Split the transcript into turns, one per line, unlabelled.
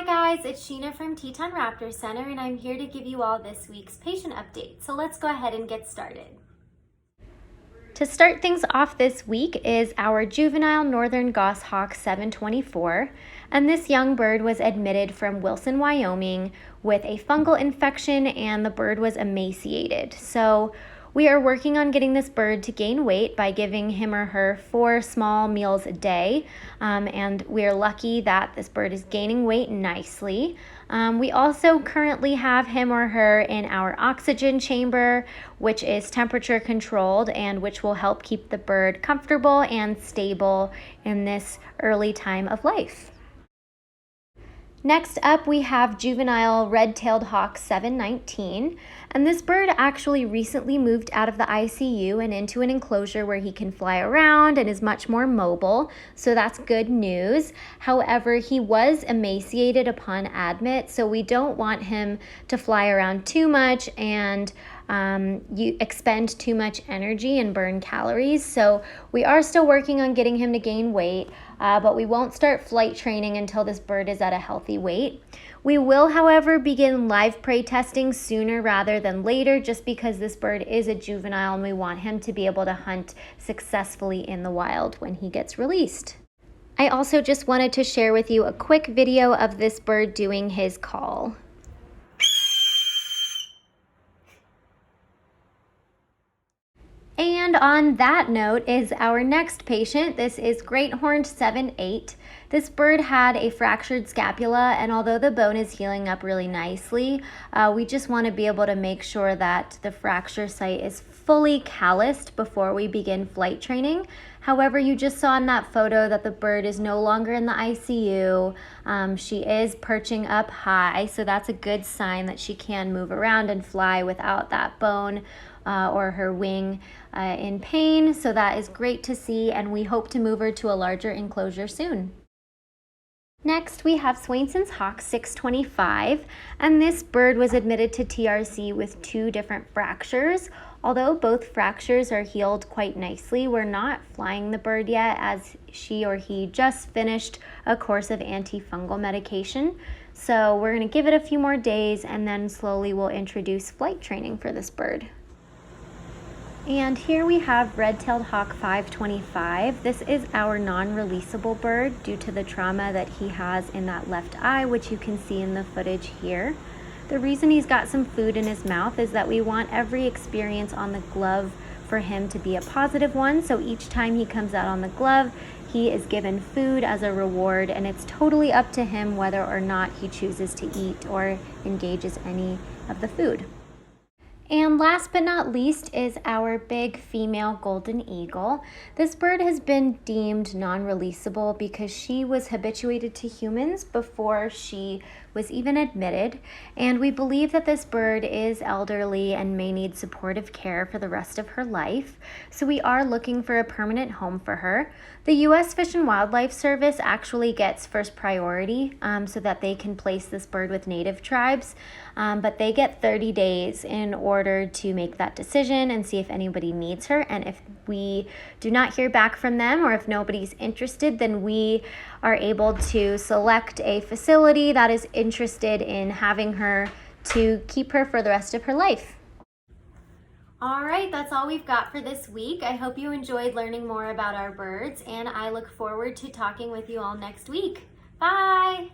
Hi guys, it's Sheena from Teton Raptor Center and I'm here to give you all this week's patient update. So let's go ahead and get started. To start things off this week is our juvenile northern goshawk 724, and this young bird was admitted from Wilson, Wyoming with a fungal infection and the bird was emaciated. So we are working on getting this bird to gain weight by giving him or her 4 small meals a day, and we're lucky that this bird is gaining weight nicely. We also currently have him or her in our oxygen chamber, which is temperature controlled and which will help keep the bird comfortable and stable in this early time of life. Next up, we have juvenile red-tailed hawk 719, and this bird actually recently moved out of the ICU and into an enclosure where he can fly around and is much more mobile, so that's good news. However, he was emaciated upon admit, so we don't want him to fly around too much and you expend too much energy and burn calories. So we are still working on getting him to gain weight, but we won't start flight training until this bird is at a healthy weight. We will, however, begin live prey testing sooner rather than later, just because this bird is a juvenile and we want him to be able to hunt successfully in the wild when he gets released. I also just wanted to share with you a quick video of this bird doing his call. And on that note is our next patient. This is Great Horned 7-8. This bird had a fractured scapula, and although the bone is healing up really nicely, we just want to be able to make sure that the fracture site is fully calloused before we begin flight training. However, you just saw in that photo that the bird is no longer in the ICU. She is perching up high, so that's a good sign that she can move around and fly without that bone or her wing in pain. So that is great to see, and we hope to move her to a larger enclosure soon. Next, we have Swainsons Hawk 625, and this bird was admitted to TRC with 2 different fractures. Although both fractures are healed quite nicely, we're not flying the bird yet as she or he just finished a course of antifungal medication. So we're going to give it a few more days and then slowly we'll introduce flight training for this bird. And here we have Red-tailed Hawk 525. This is our non-releasable bird due to the trauma that he has in that left eye, which you can see in the footage here. The reason he's got some food in his mouth is that we want every experience on the glove for him to be a positive one. So each time he comes out on the glove, he is given food as a reward, and it's totally up to him whether or not he chooses to eat or engages any of the food. And last but not least is our big female golden eagle. This bird has been deemed non-releasable because she was habituated to humans before she was even admitted, and we believe that this bird is elderly and may need supportive care for the rest of her life, so we are looking for a permanent home for her. The U.S. Fish and Wildlife Service actually gets first priority so that they can place this bird with native tribes, but they get 30 days in order to make that decision and see if anybody needs her, and if we do not hear back from them or if nobody's interested, then we are able to select a facility that is interested in having her to keep her for the rest of her life. All right, that's all we've got for this week. I hope you enjoyed learning more about our birds, and I look forward to talking with you all next week. Bye!